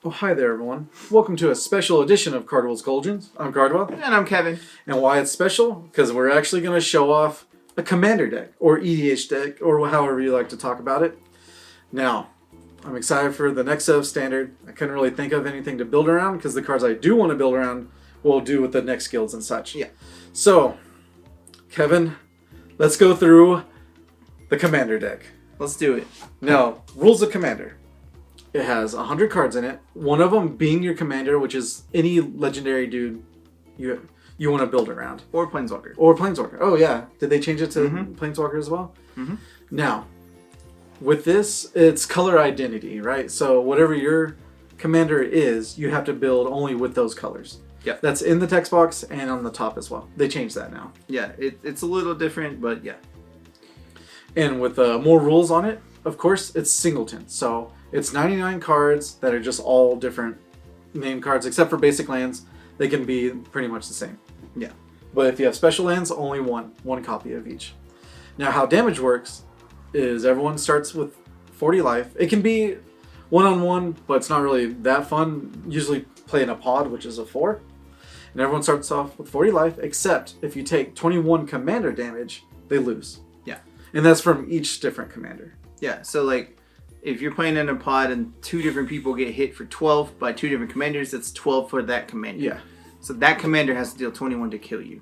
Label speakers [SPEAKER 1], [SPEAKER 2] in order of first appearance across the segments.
[SPEAKER 1] Well, hi there, everyone. Welcome to a special edition of Cardwell's Cauldrons. I'm Cardwell.
[SPEAKER 2] And I'm Kevin.
[SPEAKER 1] And why it's special? Because we're actually going to show off a commander deck, or EDH deck, or however you like to talk about it. Now, I'm excited for the next set of standard. I couldn't really think of anything to build around, because the cards I do want to build around will do with the next guilds and such.
[SPEAKER 2] Yeah.
[SPEAKER 1] So, Kevin, let's go through the commander deck.
[SPEAKER 2] Let's do it.
[SPEAKER 1] Now, rules of commander. It has 100 cards in it. One of them being your commander, which is any legendary dude you want to build around.
[SPEAKER 2] Or Planeswalker.
[SPEAKER 1] Or Planeswalker. Oh, yeah. Did they change it to Planeswalker as well?
[SPEAKER 2] Mm-hmm.
[SPEAKER 1] Now, with this, it's color identity, right? So whatever your commander is, you have to build only with those colors.
[SPEAKER 2] Yeah.
[SPEAKER 1] That's in the text box and on the top as well. They changed that now.
[SPEAKER 2] Yeah, it's a little different, but yeah.
[SPEAKER 1] And with more rules on it, of course, it's singleton. So it's 99 cards that are just all different name cards, except for basic lands. They can be pretty much the same.
[SPEAKER 2] Yeah.
[SPEAKER 1] But if you have special lands, only one copy of each. Now, how damage works is everyone starts with 40 life. It can be one-on-one, but it's not really that fun. Usually play in a pod, which is a 4. And everyone starts off with 40 life, except if you take 21 commander damage, they lose.
[SPEAKER 2] Yeah.
[SPEAKER 1] And that's from each different commander.
[SPEAKER 2] Yeah, so like, if you're playing in a pod and 2 different people get hit for 12 by 2 different commanders, that's 12 for that commander.
[SPEAKER 1] Yeah.
[SPEAKER 2] So that commander has to deal 21 to kill you.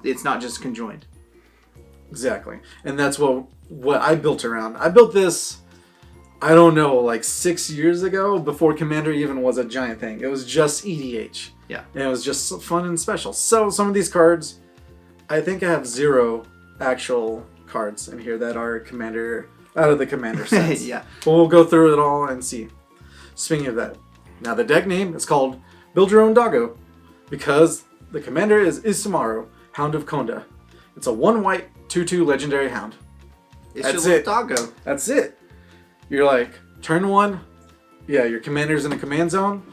[SPEAKER 2] It's not just conjoined.
[SPEAKER 1] Exactly. And that's what I built around. I built this, I don't know, like 6 years ago, before Commander even was a giant thing. It was just EDH.
[SPEAKER 2] Yeah.
[SPEAKER 1] And it was just fun and special. So some of these cards, I think I have 0 actual cards in here that are Commander, out of the Commander sets.
[SPEAKER 2] Yeah.
[SPEAKER 1] But we'll go through it all and see. Speaking of that, now the deck name is called Build Your Own Doggo, because the commander is Isamaru, Hound of Konda. It's a 1-white 2/2 legendary hound.
[SPEAKER 2] That's it. Doggo.
[SPEAKER 1] That's it. You're like, turn 1, yeah, your commander's in a command zone.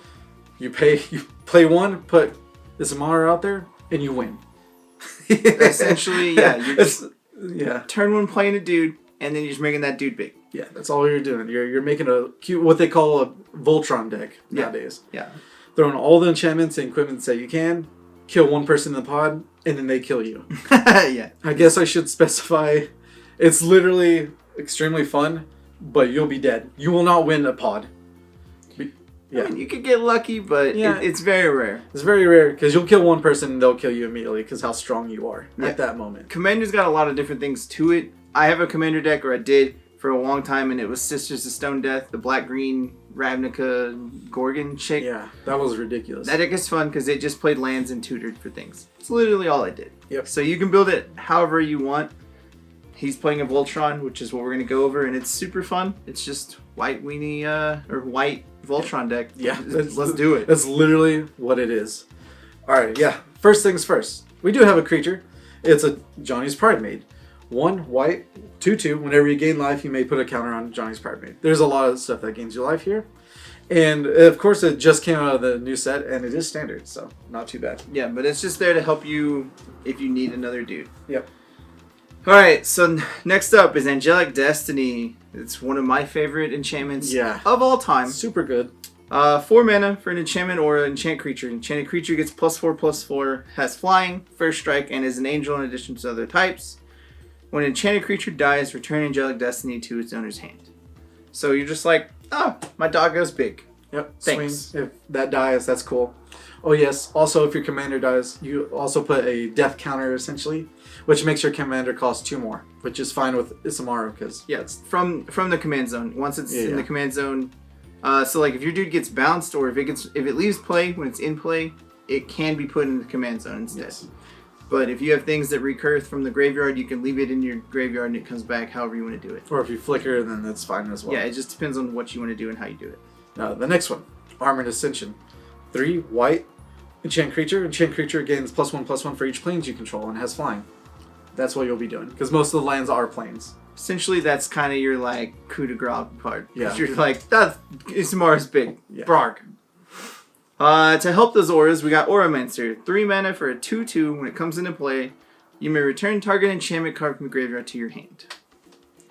[SPEAKER 1] You play 1, put Isamaru out there, and you win.
[SPEAKER 2] Essentially, yeah.
[SPEAKER 1] Yeah.
[SPEAKER 2] Turn 1 playing a dude, and then you're just making that dude big.
[SPEAKER 1] Yeah, that's all you're doing. You're making a cute, what they call a Voltron deck nowadays.
[SPEAKER 2] Yeah.
[SPEAKER 1] Throwing all the enchantments and equipment that you can, kill one person in the pod, and then they kill you.
[SPEAKER 2] Yeah.
[SPEAKER 1] I guess I should specify, it's literally extremely fun, but you'll be dead. You will not win a pod.
[SPEAKER 2] Yeah. I mean, you could get lucky, but it's very rare.
[SPEAKER 1] It's very rare, because you'll kill one person and they'll kill you immediately, because how strong you are at that moment.
[SPEAKER 2] Commander's got a lot of different things to it. I have a commander deck, or I did, for a long time, and it was Sisters of Stone Death, the black-green Ravnica Gorgon chick.
[SPEAKER 1] Yeah, that was ridiculous.
[SPEAKER 2] That deck is fun because it just played lands and tutored for things. It's literally all I did.
[SPEAKER 1] Yep.
[SPEAKER 2] So you can build it however you want. He's playing a Voltron, which is what we're going to go over, and it's super fun. It's just white weenie, or white Voltron deck.
[SPEAKER 1] Yeah.
[SPEAKER 2] Let's do it.
[SPEAKER 1] That's literally what it is. Alright, yeah. First things first. We do have a creature. It's a Johnny's Pridemate. 1 white, 2/2. Whenever you gain life, you may put a counter on Johnny's Pridemate. There's a lot of stuff that gains you life here. And of course, it just came out of the new set, and it is standard, so not too bad.
[SPEAKER 2] Yeah, but it's just there to help you if you need another dude.
[SPEAKER 1] Yep.
[SPEAKER 2] Alright, so next up is Angelic Destiny. It's one of my favorite enchantments of all time.
[SPEAKER 1] Super good.
[SPEAKER 2] 4 mana for an enchantment or an enchant creature. Enchanted creature gets +4/+4, has flying, first strike, and is an angel in addition to other types. When an enchanted creature dies, return Angelic Destiny to its owner's hand. So you're just like, oh, my doggo's big.
[SPEAKER 1] Yep.
[SPEAKER 2] Thanks.
[SPEAKER 1] Swing. If that dies, that's cool. Oh yes. Also, if your commander dies, you also put a death counter essentially, which makes your commander cost 2 more, which is fine with Isamaru because
[SPEAKER 2] it's from the command zone. Once it's in the command zone, so like if your dude gets bounced or if it leaves play when it's in play, it can be put in the command zone instead. Yes. But if you have things that recur from the graveyard, you can leave it in your graveyard and it comes back however you want to do it.
[SPEAKER 1] Or if you flicker, then that's fine as well.
[SPEAKER 2] Yeah, it just depends on what you want to do and how you do it.
[SPEAKER 1] Now, the next one, Farmar Dissension. 3 white, enchant creature. Enchant creature gains +1/+1 for each planes you control and has flying. That's what you'll be doing, because most of the lands are planes.
[SPEAKER 2] Essentially, that's kind of your like coup de grace part.
[SPEAKER 1] Yeah.
[SPEAKER 2] You're like, that's Isamaru's big.
[SPEAKER 1] Yeah.
[SPEAKER 2] Brarg. To help those auras, we got Auramancer. 3 mana for a 2/2. When it comes into play, you may return target enchantment card from the graveyard to your hand.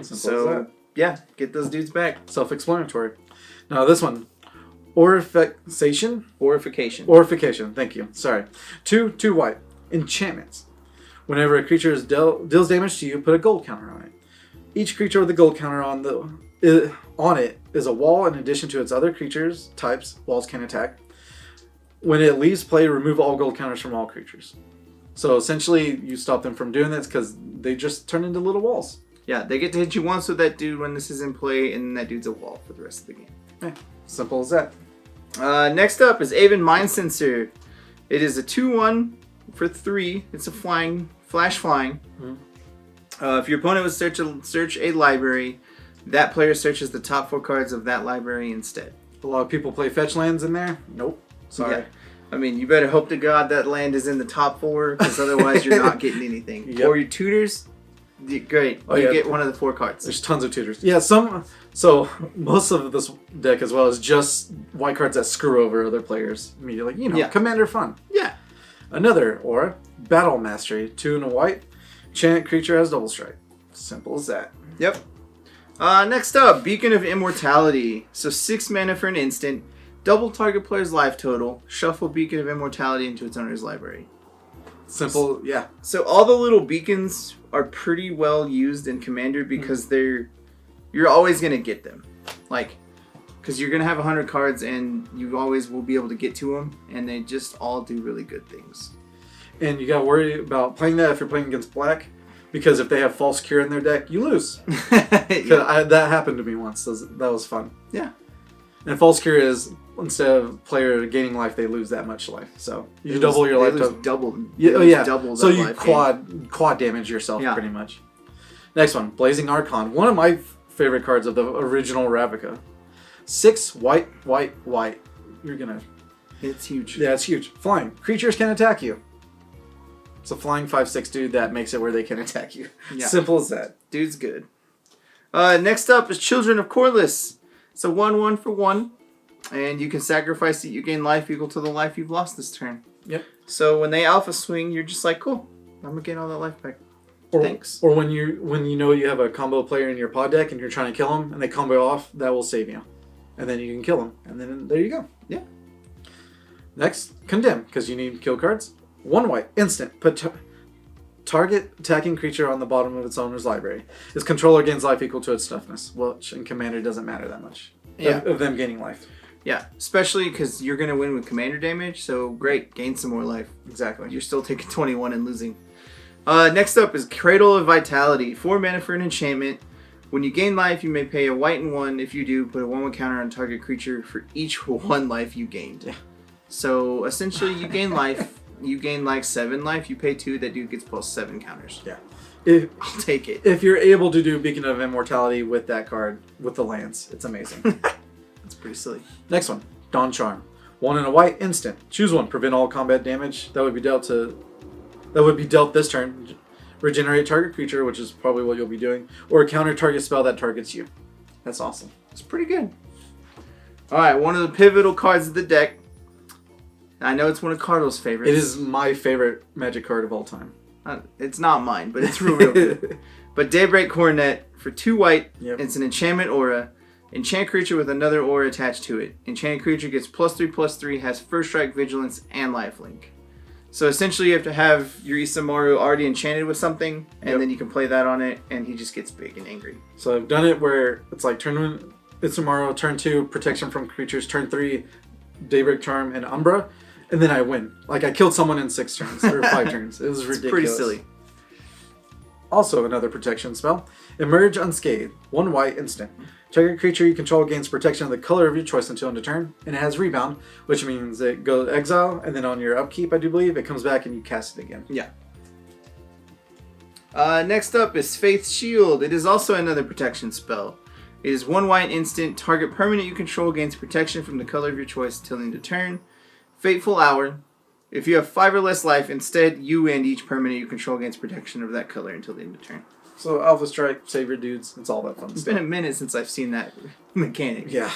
[SPEAKER 1] So,
[SPEAKER 2] yeah, get those dudes back.
[SPEAKER 1] Self-explanatory. Now this one, Aurification?
[SPEAKER 2] Aurification.
[SPEAKER 1] Thank you. Sorry. 2 white. Enchantments. Whenever a creature deals damage to you, put a gold counter on it. Each creature with a gold counter on it is a wall in addition to its other creatures types. Walls can attack. When it leaves play, remove all gold counters from all creatures. So essentially, you stop them from doing this because they just turn into little walls.
[SPEAKER 2] Yeah, they get to hit you once with that dude when this is in play, and that dude's a wall for the rest of the game.
[SPEAKER 1] Yeah, simple as that.
[SPEAKER 2] Next up is Aven Mindcensor. It is a 2/1 for 3. It's a flash flying.
[SPEAKER 1] Mm-hmm.
[SPEAKER 2] If your opponent would search a library, that player searches the top 4 cards of that library instead.
[SPEAKER 1] A lot of people play fetch lands in there. Nope. Sorry.
[SPEAKER 2] Yeah. I mean, you better hope to God that land is in the top 4, because otherwise you're not getting anything.
[SPEAKER 1] Yep.
[SPEAKER 2] Or your tutors, great. You get one of the 4 cards.
[SPEAKER 1] There's tons of tutors. Yeah, so most of this deck as well is just white cards that screw over other players immediately. Commander fun.
[SPEAKER 2] Yeah.
[SPEAKER 1] Another aura, Battle Mastery, 2 and a white. Enchant creature has double strike. Simple as that.
[SPEAKER 2] Yep. Next up, Beacon of Immortality. So 6 mana for an instant. Double target player's life total. Shuffle Beacon of Immortality into its owner's library.
[SPEAKER 1] Simple, yeah.
[SPEAKER 2] So all the little beacons are pretty well used in Commander because you're always going to get them. Because you're going to have 100 cards and you always will be able to get to them. And they just all do really good things.
[SPEAKER 1] And you got to worry about playing that if you're playing against black. Because if they have False Cure in their deck, you lose. That happened to me once. That was fun.
[SPEAKER 2] Yeah.
[SPEAKER 1] And False Cure is, instead of player gaining life, they lose that much life. So you double your life.
[SPEAKER 2] Double.
[SPEAKER 1] Double so you quad damage yourself pretty much. Next one, Blazing Archon. One of my favorite cards of the original Ravnica. 6 white. You're gonna.
[SPEAKER 2] It's huge.
[SPEAKER 1] Yeah, it's huge. Flying. Creatures can attack you. It's a flying 5/6 dude that makes it where they can attack you. Yeah. Simple as that.
[SPEAKER 2] Dude's good. Next up is Children of Korlis. It's a 1/1 for 1. And you can sacrifice it. You gain life equal to the life you've lost this turn.
[SPEAKER 1] Yep.
[SPEAKER 2] So when they alpha swing, you're just like, cool. I'm going to gain all that life back. Thanks.
[SPEAKER 1] Or when you know you have a combo player in your pod deck and you're trying to kill them and they combo off, that will save you. And then you can kill them. And then there you go.
[SPEAKER 2] Yeah.
[SPEAKER 1] Next, Condemn, because you need kill cards. 1 white, instant. Put target attacking creature on the bottom of its owner's library. Its controller gains life equal to its toughness, which in Commander doesn't matter that much. Of them gaining life.
[SPEAKER 2] Yeah, especially because you're going to win with Commander damage, so great, gain some more life.
[SPEAKER 1] Exactly.
[SPEAKER 2] You're still taking 21 and losing. Next up is Cradle of Vitality. 4 mana for an enchantment. When you gain life, you may pay a white and 1. If you do, put a 1/1 counter on target creature for each 1 life you gained. Yeah. So essentially, you gain life. You gain 7 life. You pay 2. That dude gets plus 7 counters.
[SPEAKER 1] Yeah.
[SPEAKER 2] I'll take it.
[SPEAKER 1] If you're able to do Beacon of Immortality with that card, with the lands, it's amazing.
[SPEAKER 2] It's pretty silly.
[SPEAKER 1] Next one, Dawn Charm. 1 and a white, instant. Choose 1. Prevent all combat damage that would be dealt this turn. Regenerate target creature, which is probably what you'll be doing, or counter target spell that targets you. That's awesome.
[SPEAKER 2] It's pretty good. All right, one of the pivotal cards of the deck. I know it's one of Cardwell's favorites.
[SPEAKER 1] It is my favorite Magic card of all time.
[SPEAKER 2] It's not mine, but it's real good. But Daybreak Coronet for 2 white.
[SPEAKER 1] Yep. It's
[SPEAKER 2] an enchantment aura. Enchant creature with another aura attached to it. Enchanted creature gets +3/+3, has first strike, vigilance, and lifelink. So essentially you have to have your Isamaru already enchanted with something, and then you can play that on it, and he just gets big and angry.
[SPEAKER 1] So I've done it where it's like turn 1 Isamaru, turn 2 protection from creatures, turn 3 Daybreak Charm and Umbra, and then I win. Like I killed someone in 6 turns or 5 turns. It was ridiculous.
[SPEAKER 2] Pretty silly.
[SPEAKER 1] Also another protection spell. Emerge Unscathed. 1 white, instant. Target creature you control gains protection of the color of your choice until end of turn, and it has rebound, which means it goes exile, and then on your upkeep, I do believe, it comes back and you cast it again.
[SPEAKER 2] Yeah. Next up is Faith's Shield. It is also another protection spell. It is 1 white, instant. Target permanent you control gains protection from the color of your choice until end of turn. Fateful Hour. If you have 5 or less life, instead you and each permanent you control gains protection of that color until the end of turn.
[SPEAKER 1] So Alpha Strike, save your dudes, it's all that fun stuff.
[SPEAKER 2] It's been a minute since I've seen that mechanic.
[SPEAKER 1] Yeah.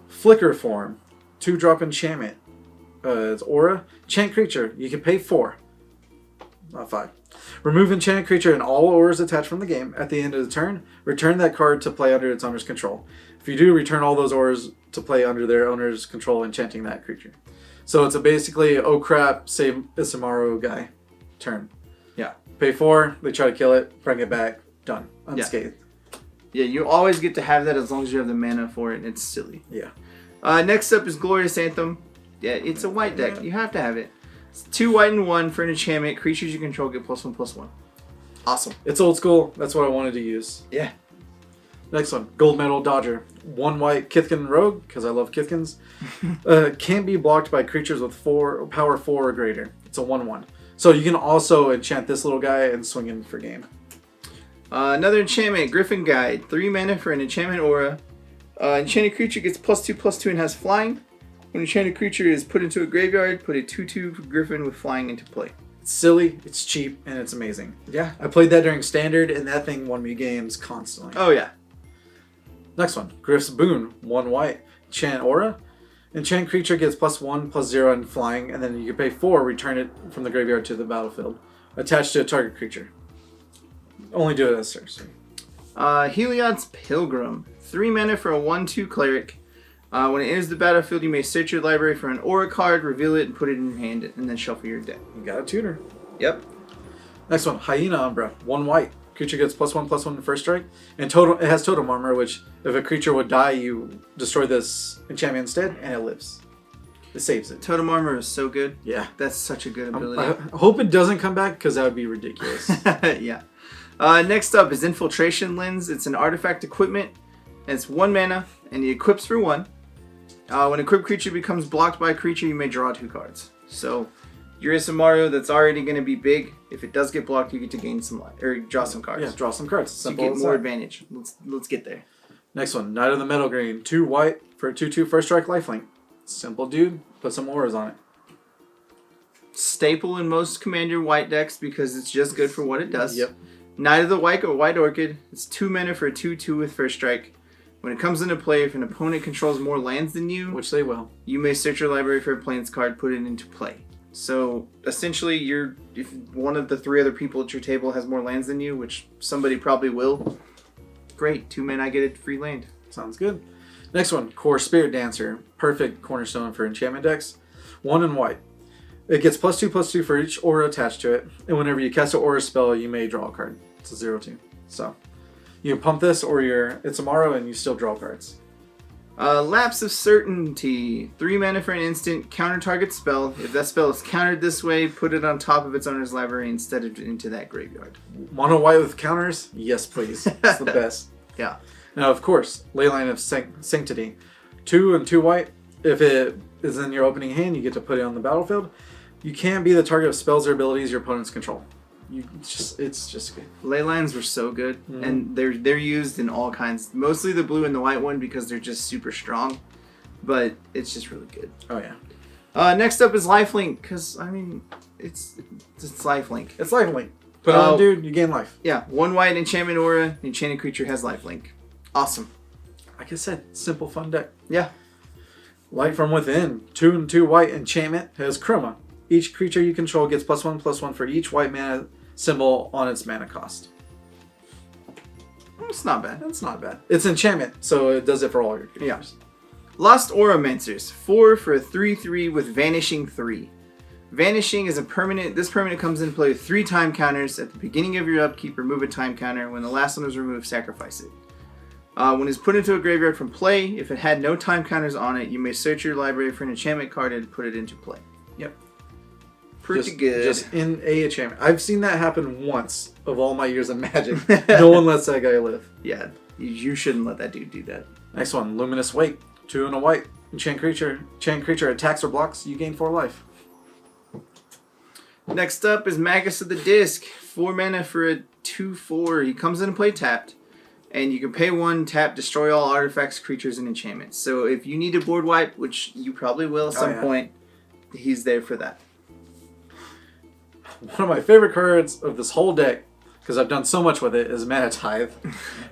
[SPEAKER 1] Flicker Form. 2-drop enchantment. It's aura. Enchant creature. You can pay 4. Not 5. Remove enchanted creature and all auras attached from the game. At the end of the turn, return that card to play under its owner's control. If you do, return all those auras to play under their owner's control, enchanting that creature. So it's a basically, oh crap, save Isamaru guy turn.
[SPEAKER 2] Yeah.
[SPEAKER 1] Pay 4, they try to kill it, bring it back, done. Unscathed.
[SPEAKER 2] Yeah, you always get to have that as long as you have the mana for it, and it's silly.
[SPEAKER 1] Yeah.
[SPEAKER 2] Next up is Glorious Anthem. Yeah, it's a white deck. You have to have it. It's 2 white and 1 for an enchantment. Creatures you control get +1/+1. Awesome.
[SPEAKER 1] It's old school. That's what I wanted to use.
[SPEAKER 2] Yeah.
[SPEAKER 1] Next one, Goldmeadow Dodger. 1 white Kithkin Rogue, because I love Kithkins. Can't be blocked by creatures with power 4 or greater. It's a 1/1. So you can also enchant this little guy and swing in for game.
[SPEAKER 2] Another enchantment, Griffin Guide. 3 mana for an enchantment aura. Enchanted creature gets +2/+2 and has flying. When an enchanted creature is put into a graveyard, put a 2/2 Griffin with flying into play.
[SPEAKER 1] It's silly, it's cheap, and it's amazing.
[SPEAKER 2] Yeah.
[SPEAKER 1] I played that during Standard, and that thing won me games constantly.
[SPEAKER 2] Oh, yeah.
[SPEAKER 1] Next one, Griff's Boon. 1 white. Enchant aura. Enchant creature gets +1/+0 and flying, and then you can pay 4, return it from the graveyard to the battlefield. Attached to a target creature. Only do it as sorcery.
[SPEAKER 2] Heliod's Pilgrim. 3 mana for a 1/2 cleric. When it enters the battlefield, you may search your library for an aura card, reveal it, and put it in your hand, and then shuffle your deck.
[SPEAKER 1] You got a tutor.
[SPEAKER 2] Yep.
[SPEAKER 1] Next one, Hyena Umbra. 1 white. Creature gets +1/+1 to first strike. And it has totem armor, which if a creature would die, you destroy this enchantment instead, and it lives. It saves it.
[SPEAKER 2] Totem Armor is so good.
[SPEAKER 1] Yeah.
[SPEAKER 2] That's such a good ability.
[SPEAKER 1] I hope it doesn't come back, because that would be ridiculous.
[SPEAKER 2] Yeah. Next up is Infiltration Lens. It's an artifact equipment. And it's 1 mana, and it equips for 1. When an equipped creature becomes blocked by a creature, you may draw 2 cards. So, your Isamaru that's already going to be big, if it does get blocked, you get to gain some life, or draw some cards.
[SPEAKER 1] Yeah, draw some cards.
[SPEAKER 2] So you
[SPEAKER 1] Simple
[SPEAKER 2] get
[SPEAKER 1] as
[SPEAKER 2] more
[SPEAKER 1] that.
[SPEAKER 2] advantage. Let's get there.
[SPEAKER 1] Next one, Knight of the Meadow Green. 2 white for a 2/2 first strike lifelink. Simple dude. Put some auras on it.
[SPEAKER 2] Staple in most Commander white decks because it's just good for what it does.
[SPEAKER 1] Yep.
[SPEAKER 2] Knight of the White Orchid. It's 2 mana for a 2/2 with first strike. When it comes into play, if an opponent controls more lands than you,
[SPEAKER 1] Which they will.
[SPEAKER 2] you may search your library for a Plains card, put it into play. So essentially, if one of the 3 other people at your table has more lands than you, which somebody probably will, great. 2 mana, I get a free land.
[SPEAKER 1] Sounds good. Next one, Core Spirit Dancer. Perfect cornerstone for enchantment decks. 1 and white. It gets +2/+2 for each aura attached to it. And whenever you cast an aura spell, you may draw a card. It's a 0/2. So you can pump this or your Isamaru and you still draw cards.
[SPEAKER 2] Lapse of Certainty. 3 mana for an instant, counter target spell. If that spell is countered this way, put it on top of its owner's library instead of into that graveyard.
[SPEAKER 1] Mono white with counters? Yes, please. It's the best.
[SPEAKER 2] Yeah.
[SPEAKER 1] Now, of course, Leyline of Sanctity. 2 and 2 white. If it is in your opening hand, you get to put it on the battlefield. You can't be the target of spells or abilities your opponents control. It's just good.
[SPEAKER 2] Ley lines were so good, and they're used in all kinds. Mostly the blue and the white one because they're just super strong, but it's just really good.
[SPEAKER 1] Oh yeah.
[SPEAKER 2] Next up is Lifelink, because I mean, it's Lifelink.
[SPEAKER 1] It's lifelink. Put it on, dude. You gain life.
[SPEAKER 2] Yeah, 1 white enchantment aura. The enchanted creature has Lifelink. Awesome.
[SPEAKER 1] Like I said, simple fun deck.
[SPEAKER 2] Yeah.
[SPEAKER 1] Light from Within. 2 and 2 white enchantment has Chroma. Each creature you control gets +1/+1 for each white mana symbol on its mana cost.
[SPEAKER 2] It's not bad.
[SPEAKER 1] That's not bad. It's enchantment, so it does it for all your creatures.
[SPEAKER 2] Yeah. Lost Auramancers. 4 for a 3/3 with Vanishing 3. Vanishing is a permanent. This permanent comes into play with 3 time counters. At the beginning of your upkeep, remove a time counter. When the last one is removed, sacrifice it. When it's put into a graveyard from play, if it had no time counters on it, you may search your library for an enchantment card and put it into play.
[SPEAKER 1] Yep.
[SPEAKER 2] Pretty good.
[SPEAKER 1] Just in a enchantment. I've seen that happen once of all my years of Magic. No one lets that guy live.
[SPEAKER 2] Yeah, you shouldn't let that dude do that.
[SPEAKER 1] Next one, Luminous Wake. 2 and a white. Enchant creature attacks or blocks, you gain 4 life.
[SPEAKER 2] Next up is Magus of the Disc. 4 mana for a 2/4. He comes into play tapped. And you can pay 1, tap, destroy all artifacts, creatures, and enchantments. So if you need a board wipe, which you probably will at some point, he's there for that.
[SPEAKER 1] One of my favorite cards of this whole deck, because I've done so much with it, is Mana Tithe.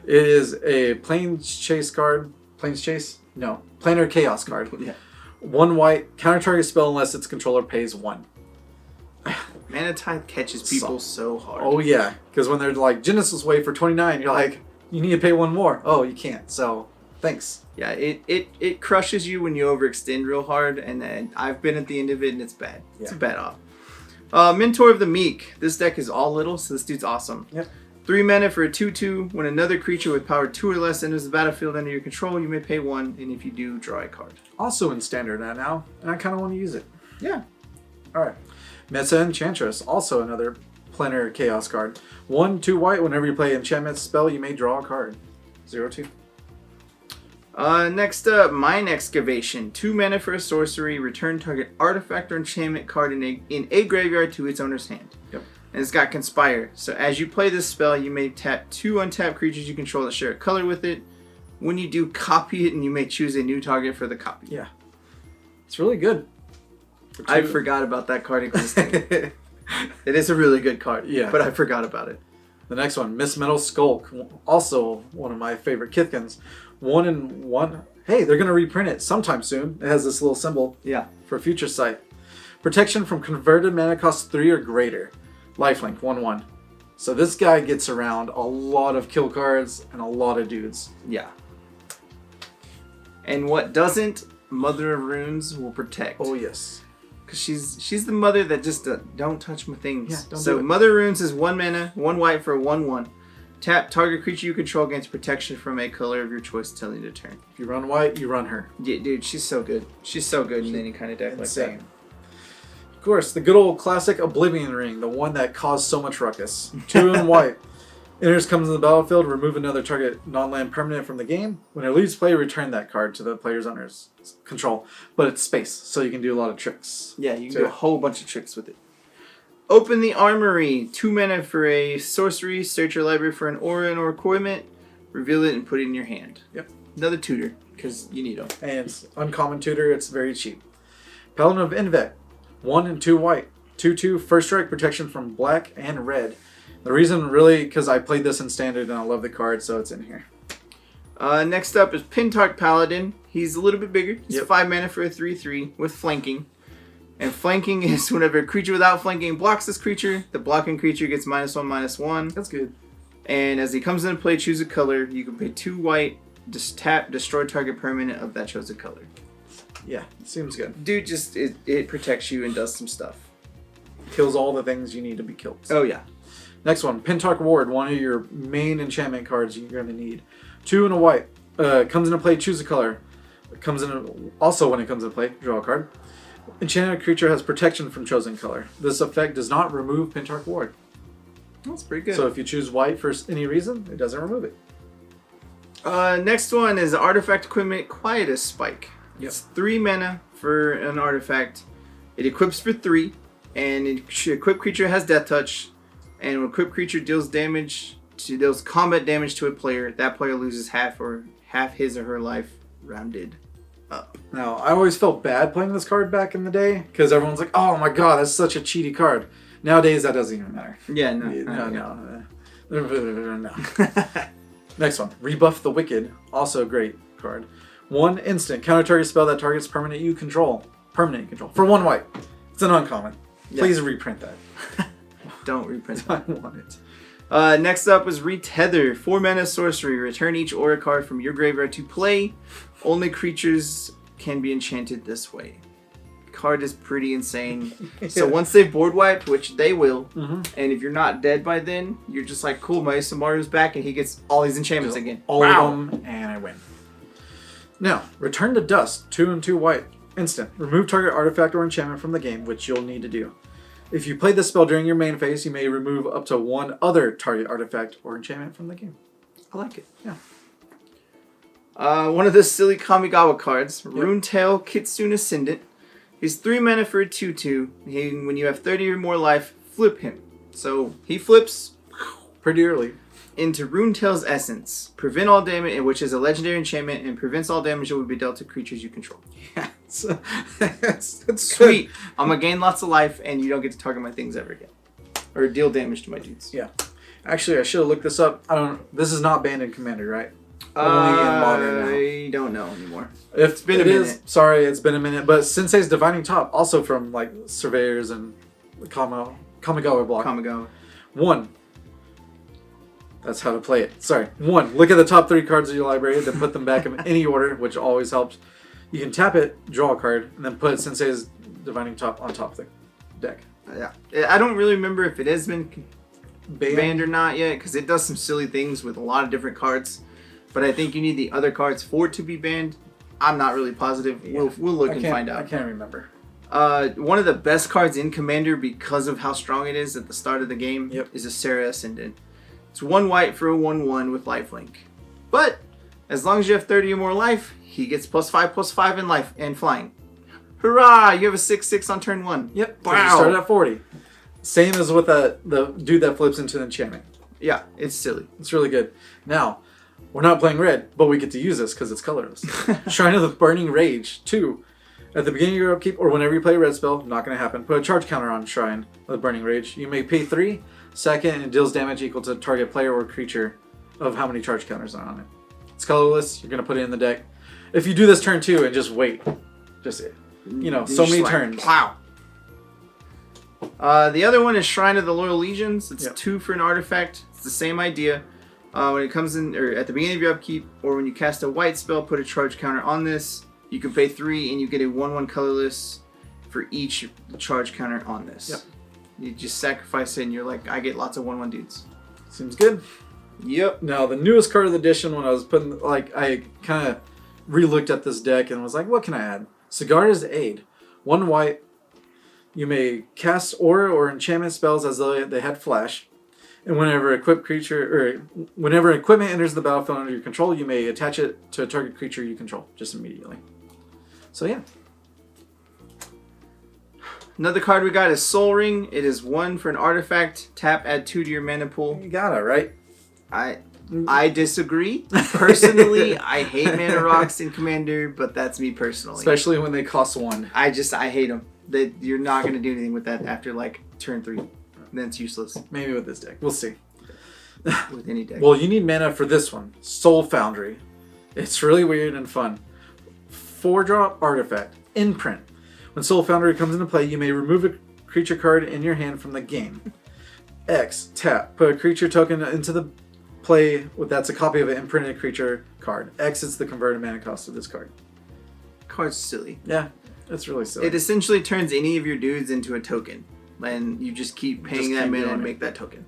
[SPEAKER 1] It is a Plains Chase card. Plains Chase? No. Planar Chaos card.
[SPEAKER 2] Yeah.
[SPEAKER 1] 1 white, counter target spell unless its controller pays 1.
[SPEAKER 2] Mana Tithe catches people so hard.
[SPEAKER 1] Oh yeah, because when they're like Genesis Wave for 29, you're like, you need to pay one more. Oh, you can't. So thanks.
[SPEAKER 2] Yeah, it crushes you when you overextend real hard, and then I've been at the end of it, and it's bad. Yeah. It's a bad off. Mentor of the Meek. This deck is all little, so this dude's awesome.
[SPEAKER 1] Yep.
[SPEAKER 2] 3 mana for a 2/2. When another creature with power 2 or less enters the battlefield under your control, you may pay 1, and if you do, draw a card.
[SPEAKER 1] Also in Standard now, and I kind of want to use it.
[SPEAKER 2] Yeah.
[SPEAKER 1] All right. Mesa Enchantress, also another planar chaos card. 1, 2 white. Whenever you play enchantment spell, you may draw a card. 0/2.
[SPEAKER 2] Next up, Mind Excavation. 2 mana for a sorcery. Return target artifact or enchantment card in a graveyard to its owner's hand.
[SPEAKER 1] Yep.
[SPEAKER 2] And it's got Conspire. So as you play this spell, you may tap 2 untapped creatures you control that share a color with it. When you do, copy it, and you may choose a new target for the copy.
[SPEAKER 1] Yeah. It's really good.
[SPEAKER 2] I forgot about that card existing. It is a really good card.
[SPEAKER 1] Yeah.
[SPEAKER 2] But I forgot about it.
[SPEAKER 1] The next one, Miss Metal Skulk. Also one of my favorite Kithkins. 1/1. Hey, they're going to reprint it sometime soon. It has this little symbol.
[SPEAKER 2] Yeah.
[SPEAKER 1] For future sight. Protection from converted mana cost 3 or greater. Lifelink, 1/1. So this guy gets around a lot of kill cards and a lot of dudes.
[SPEAKER 2] Yeah. And what doesn't, Mother of Runes will protect.
[SPEAKER 1] Oh, yes.
[SPEAKER 2] Because she's the mother that just don't touch my things.
[SPEAKER 1] Yeah, don't
[SPEAKER 2] so
[SPEAKER 1] do it.
[SPEAKER 2] Mother of Runes is 1 mana, 1 white for a 1/1. Tap target creature you control against protection from a color of your choice till end of turn.
[SPEAKER 1] If you run white, you run her.
[SPEAKER 2] Yeah, dude, she's so good. She's so good in any kind of deck
[SPEAKER 1] Insane.
[SPEAKER 2] like that.
[SPEAKER 1] Of course, the good old classic Oblivion Ring, the one that caused so much ruckus. 2 in white. Enters, comes in the battlefield, remove another target non-land permanent from the game. When it leaves play, return that card to the player's owner's control. But it's space, so you can do a lot of tricks.
[SPEAKER 2] Yeah, you can do a whole bunch of tricks with it. Open the Armory. 2 mana for a sorcery. Search your library for an aura and or equipment. Reveal it and put it in your hand.
[SPEAKER 1] Yep.
[SPEAKER 2] Another tutor, because you need them.
[SPEAKER 1] And it's uncommon tutor, it's very cheap. Paladin of Invet. 1 and 2 white. 2/2 first strike protection from black and red. The reason really because I played this in standard and I love the card, so it's in here.
[SPEAKER 2] Next up is Pintuck Paladin. He's a little bit bigger. He's
[SPEAKER 1] Yep.
[SPEAKER 2] 5 mana for a 3/3 with flanking. And flanking is whenever a creature without flanking blocks this creature, the blocking creature gets -1/-1.
[SPEAKER 1] That's good.
[SPEAKER 2] And as he comes into play, choose a color. You can pay 2 white, just tap, destroy target permanent of that chosen color.
[SPEAKER 1] Yeah, seems good.
[SPEAKER 2] Dude, just it protects you and does some stuff.
[SPEAKER 1] Kills all the things you need to be killed.
[SPEAKER 2] Oh yeah.
[SPEAKER 1] Next one, Pintuck Ward, one of your main enchantment cards you're going to need. 2 and a white. Comes into play, choose a color. Also when it comes into play, draw a card. Enchanted creature has protection from chosen color. This effect does not remove Pintuck Ward.
[SPEAKER 2] That's pretty good.
[SPEAKER 1] So if you choose white for any reason, it doesn't remove it.
[SPEAKER 2] Next one is Artifact Equipment Quietus Spike.
[SPEAKER 1] Yep.
[SPEAKER 2] It's 3 mana for an artifact. It equips for 3, and equipped creature has Death Touch. And when equipped creature deals combat damage to a player, that player loses half his or her life rounded up.
[SPEAKER 1] Now, I always felt bad playing this card back in the day because everyone's like, "Oh my god, that's such a cheaty card." Nowadays, that doesn't even matter.
[SPEAKER 2] Yeah,
[SPEAKER 1] No. Next one, Rebuff the Wicked, also a great card. 1 instant, counter target spell that targets permanent you control for 1 white. It's an uncommon. Please reprint that.
[SPEAKER 2] Don't reprint
[SPEAKER 1] I want it.
[SPEAKER 2] Next up was Retether. 4 mana sorcery. Return each aura card from your graveyard to play. Only creatures can be enchanted this way. Card is pretty insane. So once they've board wiped, which they will, and if you're not dead by then, you're just like, cool, my Isamaru's back and he gets all these enchantments again.
[SPEAKER 1] All of them, and I win. Now, Return to Dust. 2 and 2 white. Instant. Remove target artifact or enchantment from the game, which you'll need to do. If you play this spell during your main phase, you may remove up to 1 other target artifact or enchantment from the game.
[SPEAKER 2] I like it.
[SPEAKER 1] Yeah.
[SPEAKER 2] One of the silly Kamigawa cards, Runetail Kitsune Ascendant. He's 3 mana for a 2/2. When you have 30 or more life, flip him. So he flips
[SPEAKER 1] pretty early
[SPEAKER 2] into Runetail's Essence. Prevent all damage, which is a legendary enchantment, and prevents all damage that would be dealt to creatures you control.
[SPEAKER 1] Yeah, it's
[SPEAKER 2] sweet. I'm gonna gain lots of life, and you don't get to target my things ever again, or deal damage to my dudes.
[SPEAKER 1] Yeah. Actually, I should have looked this up. This is not banned in Commander, right? Only in Modern now.
[SPEAKER 2] I don't know anymore.
[SPEAKER 1] It's been a minute. Sorry, it's been a minute. But Sensei's Divining Top, also from like Surveyors and Kamigawa block.
[SPEAKER 2] Kamigawa.
[SPEAKER 1] 1. That's how to play it. Sorry. 1. Look at the top 3 cards of your library, then put them back in any order, which always helps. You can tap it, draw a card, and then put Sensei's Divining Top on top of the deck.
[SPEAKER 2] Yeah. I don't really remember if it has been banned or not yet, because it does some silly things with a lot of different cards. But I think you need the other cards for it to be banned. I'm not really positive. Yeah. We'll look and find out.
[SPEAKER 1] I can't remember.
[SPEAKER 2] One of the best cards in Commander, because of how strong it is at the start of the game, is a Serra Ascendant. It's 1 white for a 1/1 with lifelink. But as long as you have 30 or more life, he gets +5/+5 in life and flying. Hurrah! You have a 6/6 on turn 1.
[SPEAKER 1] Yep. Wow. You started at 40. Same as with the dude that flips into an enchantment.
[SPEAKER 2] Yeah, it's silly.
[SPEAKER 1] It's really good. Now, we're not playing red, but we get to use this because it's colorless. Shrine of the Burning Rage. 2. At the beginning of your upkeep, or whenever you play a red spell, not going to happen, put a charge counter on Shrine of the Burning Rage. You may pay 3, second, and it deals damage equal to target player or creature of how many charge counters are on it. It's colorless. You're going to put it in the deck. If you do this turn 2 and just wait, just, so many turns.
[SPEAKER 2] Wow. The other one is Shrine of the Loyal Legions. It's 2 for an artifact. It's the same idea. When it comes in, or at the beginning of your upkeep, or when you cast a white spell, put a charge counter on this. You can pay 3, and you get a 1/1 colorless for each charge counter on this. Yep. You just sacrifice it, and you're like, I get lots of 1/1 dudes.
[SPEAKER 1] Seems good.
[SPEAKER 2] Yep.
[SPEAKER 1] Now, the newest card of the edition, when I was putting, I kind of re-looked at this deck and was like, what can I add? Sigarda's Aid. 1 white. You may cast aura or enchantment spells as though they had flash. And whenever whenever equipment enters the battlefield under your control, you may attach it to a target creature you control just immediately. So yeah.
[SPEAKER 2] Another card we got is Soul Ring. It is 1 for an artifact. Tap, add 2 to your mana pool.
[SPEAKER 1] You got it, right?
[SPEAKER 2] I disagree. Personally, I hate mana rocks in Commander, but that's me personally.
[SPEAKER 1] Especially when they cost 1.
[SPEAKER 2] I hate them. You're not going to do anything with that after turn 3. Then it's useless.
[SPEAKER 1] Maybe with this deck. We'll see.
[SPEAKER 2] With any deck.
[SPEAKER 1] Well, you need mana for this one. Soul Foundry. It's really weird and fun. 4-drop artifact. Imprint. When Soul Foundry comes into play, you may remove a creature card in your hand from the game. X. Tap. Put a creature token into the play that's a copy of an imprinted creature card. X is the converted mana cost of this card.
[SPEAKER 2] Card's silly.
[SPEAKER 1] Yeah, it's really silly.
[SPEAKER 2] It essentially turns any of your dudes into a token. And you just keep paying that mana and make that token.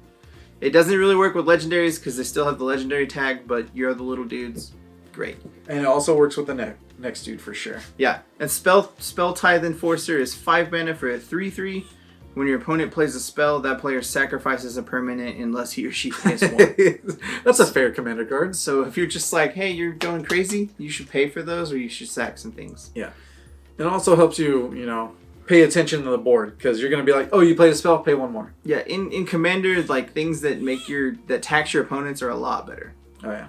[SPEAKER 2] It doesn't really work with legendaries because they still have the legendary tag, but your other little dudes, great.
[SPEAKER 1] And it also works with the next dude for sure.
[SPEAKER 2] Yeah, and Spell Tithe Enforcer is 5 mana for a 3/3. When your opponent plays a spell, that player sacrifices a permanent unless he or she pays 1.
[SPEAKER 1] That's a fair commander card.
[SPEAKER 2] So if you're just like, hey, you're going crazy, you should pay for those or you should sack some things.
[SPEAKER 1] Yeah. It also helps you, pay attention to the board because you're going to be like, oh, you played a spell, pay 1 more.
[SPEAKER 2] Yeah, in Commander, things that tax your opponents are a lot better.
[SPEAKER 1] Oh, yeah.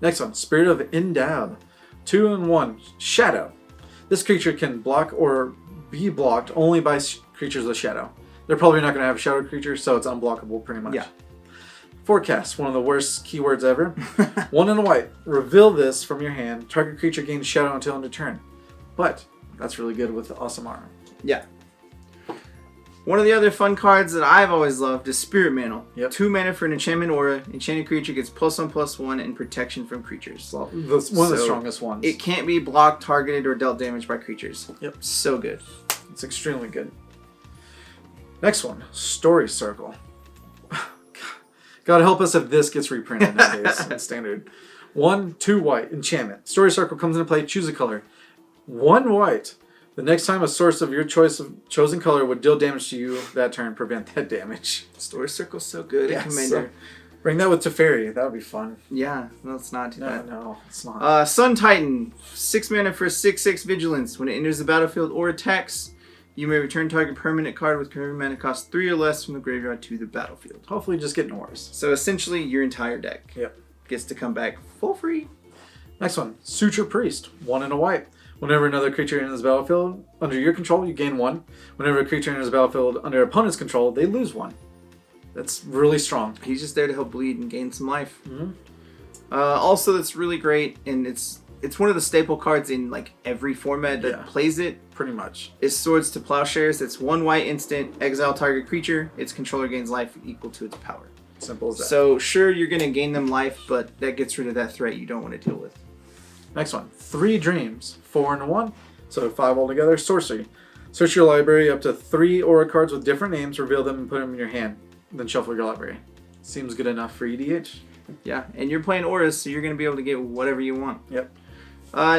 [SPEAKER 1] Next one, Spirit of Endab. 2/1, Shadow. This creature can block or be blocked only by creatures with Shadow. They're probably not going to have a Shadow creature, so it's unblockable pretty much. Yeah. Forecast, one of the worst keywords ever. 1 and a white. Reveal this from your hand. Target creature gains Shadow until end of turn. But that's really good with the Isamaru.
[SPEAKER 2] Yeah. One of the other fun cards that I've always loved is Spirit Mantle.
[SPEAKER 1] Yep.
[SPEAKER 2] 2 mana for an enchantment aura. Enchanted creature gets +1/+1 and protection from creatures.
[SPEAKER 1] Well, one of the strongest ones.
[SPEAKER 2] It can't be blocked, targeted, or dealt damage by creatures.
[SPEAKER 1] Yep.
[SPEAKER 2] So good.
[SPEAKER 1] It's extremely good. Next one, Story Circle. God help us if this gets reprinted nowadays in Standard. 1, 2 white, enchantment. Story Circle comes into play, choose a color. 1 white. The next time a source of your choice of chosen color would deal damage to you that turn, prevent that damage.
[SPEAKER 2] Story Circle's so good in Commander.
[SPEAKER 1] Bring that with Teferi. That would be fun.
[SPEAKER 2] Yeah, no, it's not too bad.
[SPEAKER 1] No, it's not.
[SPEAKER 2] Sun Titan. 6 mana for 6/6 Vigilance. When it enters the battlefield or attacks, you may return target permanent card with current mana cost 3 or less from the graveyard to the battlefield.
[SPEAKER 1] Hopefully just get Norse.
[SPEAKER 2] So essentially, your entire deck gets to come back full free.
[SPEAKER 1] Next one, Suture Priest. 1 and a white. Whenever another creature enters the battlefield under your control, you gain 1. Whenever a creature enters the battlefield under opponent's control, they lose 1. That's really strong.
[SPEAKER 2] He's just there to help bleed and gain some life. Mm-hmm. Also, that's really great, and it's it's one of the staple cards in like every format that plays it.
[SPEAKER 1] Pretty much.
[SPEAKER 2] Is Swords to Plowshares. It's 1 white instant, exile target creature. Its controller gains life equal to its power.
[SPEAKER 1] Simple as that.
[SPEAKER 2] So sure, you're going to gain them life, but that gets rid of that threat you don't want to deal with.
[SPEAKER 1] Next one, 3 Dreams, 4 and 1, so 5 altogether. Sorcery. Search your library up to 3 aura cards with different names, reveal them and put them in your hand, then shuffle your library. Seems good enough for EDH.
[SPEAKER 2] Yeah, and you're playing auras, so you're going to be able to get whatever you want.
[SPEAKER 1] Yep.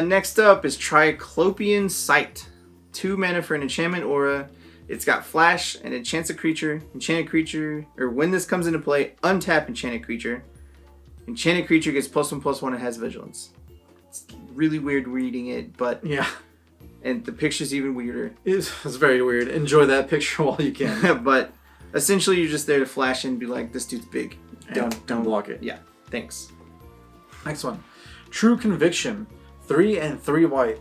[SPEAKER 2] Next up is Triclopian Sight. 2 mana for an enchantment aura. It's got flash and enchants a creature. Enchanted creature, or when this comes into play, untap enchanted creature. Enchanted creature gets +1/+1 and has vigilance. It's really weird reading it, but
[SPEAKER 1] yeah.
[SPEAKER 2] And the picture's even weirder.
[SPEAKER 1] It's very weird. Enjoy that picture while you can.
[SPEAKER 2] But essentially, you're just there to flash and be like, this dude's big.
[SPEAKER 1] Don't block it.
[SPEAKER 2] Yeah, thanks.
[SPEAKER 1] Next one. True Conviction. 3 and 3 white.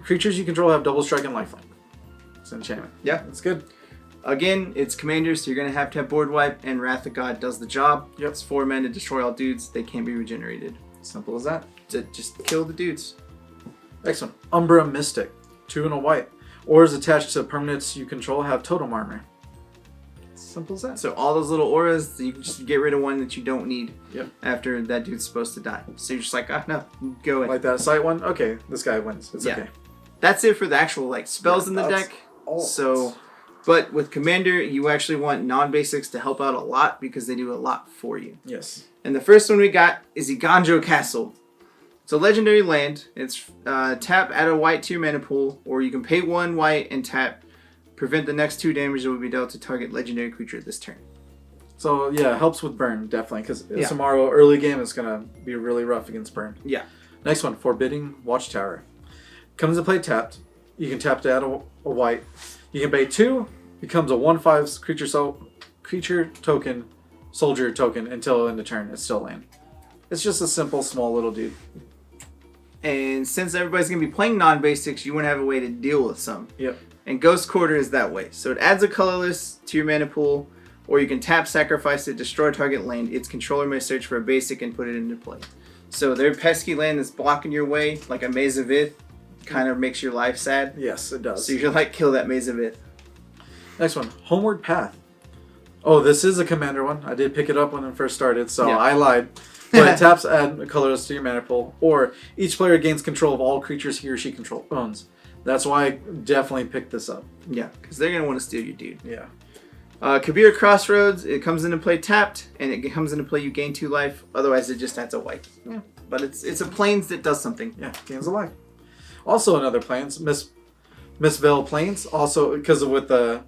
[SPEAKER 1] Creatures you control have double strike and lifelink. It's an enchantment.
[SPEAKER 2] Yeah.
[SPEAKER 1] It's good.
[SPEAKER 2] Again, it's commander, so you're going to have board wipe, and Wrath of God does the job.
[SPEAKER 1] Yep.
[SPEAKER 2] It's 4 men to destroy all dudes. They can't be regenerated.
[SPEAKER 1] Simple as that.
[SPEAKER 2] To just kill the dudes.
[SPEAKER 1] Next one. Umbra Mystic. 2 and a white. Auras attached to permanents you control have totem armor. Simple as that.
[SPEAKER 2] So all those little auras, you can just get rid of one that you don't need.
[SPEAKER 1] Yep.
[SPEAKER 2] After that dude's supposed to die. So you're just like, no, go in.
[SPEAKER 1] Like that sight one? Okay, this guy wins. It's okay.
[SPEAKER 2] That's it for the actual like spells in the deck. So, but with Commander, you actually want non-basics to help out a lot because they do a lot for you.
[SPEAKER 1] Yes.
[SPEAKER 2] And the first one we got is Gonzo Castle. It's a legendary land. It's tap, add a white to your mana pool, or you can pay 1 white and tap. Prevent the next 2 damage that will be dealt to target legendary creature this turn.
[SPEAKER 1] So yeah, it helps with burn, definitely, because Isamaru early game is going to be really rough against burn.
[SPEAKER 2] Yeah.
[SPEAKER 1] Next one, Forbidding Watchtower. Comes into play tapped. You can tap to add a white. You can pay 2, becomes a 1/5 creature token, soldier token until end of turn. It's still land. It's just a simple, small little dude.
[SPEAKER 2] And since everybody's going to be playing non-basics, you want to have a way to deal with some.
[SPEAKER 1] Yep.
[SPEAKER 2] And Ghost Quarter is that way. So it adds a colorless to your mana pool, or you can tap, sacrifice it, destroy target land. Its controller may search for a basic and put it into play. So their pesky land that's blocking your way, like a Maze of Ith, kind of makes your life sad.
[SPEAKER 1] Yes, it does.
[SPEAKER 2] So you're like, kill that Maze of Ith.
[SPEAKER 1] Next one, Homeward Path. Oh, this is a commander one. I did pick it up when it first started, so I lied. But it taps, add a colorless to your mana pool, or each player gains control of all creatures he or she owns. That's why I definitely picked this up.
[SPEAKER 2] Yeah, because they're going to want to steal your dude.
[SPEAKER 1] Yeah.
[SPEAKER 2] Kabir Crossroads, it comes into play tapped, and it comes into play you gain 2 life. Otherwise, it just adds a white.
[SPEAKER 1] Yeah.
[SPEAKER 2] But it's a plains that does something.
[SPEAKER 1] Yeah, gains a life. Also another plains, Mistveil Plains. Also, because with the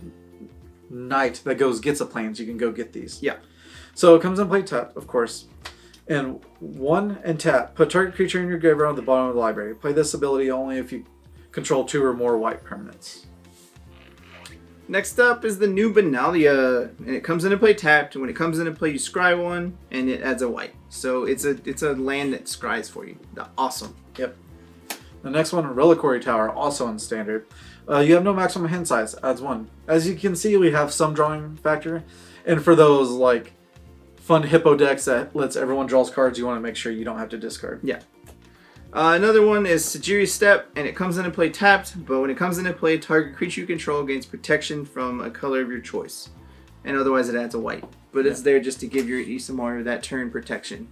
[SPEAKER 1] knight that gets a plains, you can go get these.
[SPEAKER 2] Yeah.
[SPEAKER 1] So it comes in play tapped, of course. And 1 and tap. Put target creature in your graveyard on the bottom of the library. Play this ability only if you control 2 or more white permanents.
[SPEAKER 2] Next up is the Noob Analia, and it comes into play tapped. And when it comes into play, you scry 1, and it adds a white. So it's a land that scries for you. Awesome.
[SPEAKER 1] Yep. The next one, Reliquary Tower, also in standard. You have no maximum hand size. Adds 1. As you can see, we have some drawing factor, and for those like fun hippo decks that lets everyone draws cards, you want to make sure you don't have to discard.
[SPEAKER 2] Yeah. Another one is Sajiri's Step, and it comes into play tapped, but when it comes into play, target creature you control gains protection from a color of your choice. And otherwise it adds a white. But it's there just to give your Isamaru that turn protection.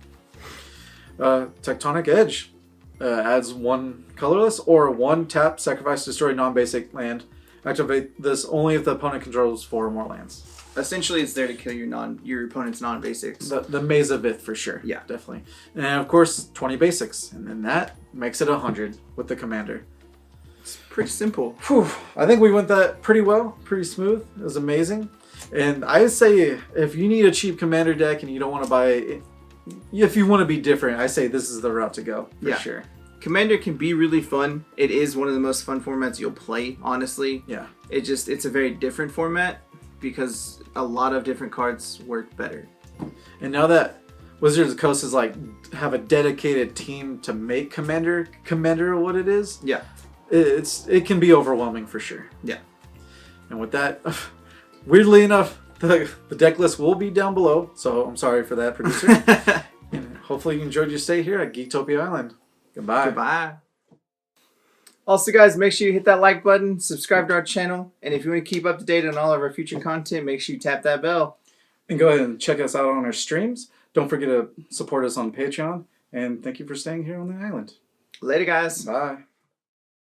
[SPEAKER 1] Tectonic Edge adds 1 colorless or 1 tap, sacrifice, destroy non-basic land. Activate this only if the opponent controls 4 or more lands.
[SPEAKER 2] Essentially, it's there to kill your opponent's non-basics.
[SPEAKER 1] The Maze of Ith for sure.
[SPEAKER 2] Yeah.
[SPEAKER 1] Definitely. And of course, 20 basics. And then that makes it 100 with the commander.
[SPEAKER 2] It's pretty simple.
[SPEAKER 1] Whew. I think we went that pretty well. Pretty smooth. It was amazing. And I say if you need a cheap commander deck and you don't want to buy... If you want to be different, I say this is the route to go. For sure.
[SPEAKER 2] Commander can be really fun. It is one of the most fun formats you'll play, honestly.
[SPEAKER 1] Yeah.
[SPEAKER 2] It's a very different format because a lot of different cards work better.
[SPEAKER 1] And now that Wizards of the Coast is like have a dedicated team to make Commander what it is.
[SPEAKER 2] Yeah.
[SPEAKER 1] It can be overwhelming for sure.
[SPEAKER 2] Yeah.
[SPEAKER 1] And with that, weirdly enough, the deck list will be down below. So I'm sorry for that, producer. And hopefully you enjoyed your stay here at Geektopia Island. Goodbye.
[SPEAKER 2] Goodbye. Also, guys, make sure you hit that like button, subscribe to our channel, and if you want to keep up to date on all of our future content, make sure you tap that bell.
[SPEAKER 1] And go ahead and check us out on our streams. Don't forget to support us on Patreon. And thank you for staying here on the island.
[SPEAKER 2] Later, guys.
[SPEAKER 1] Bye.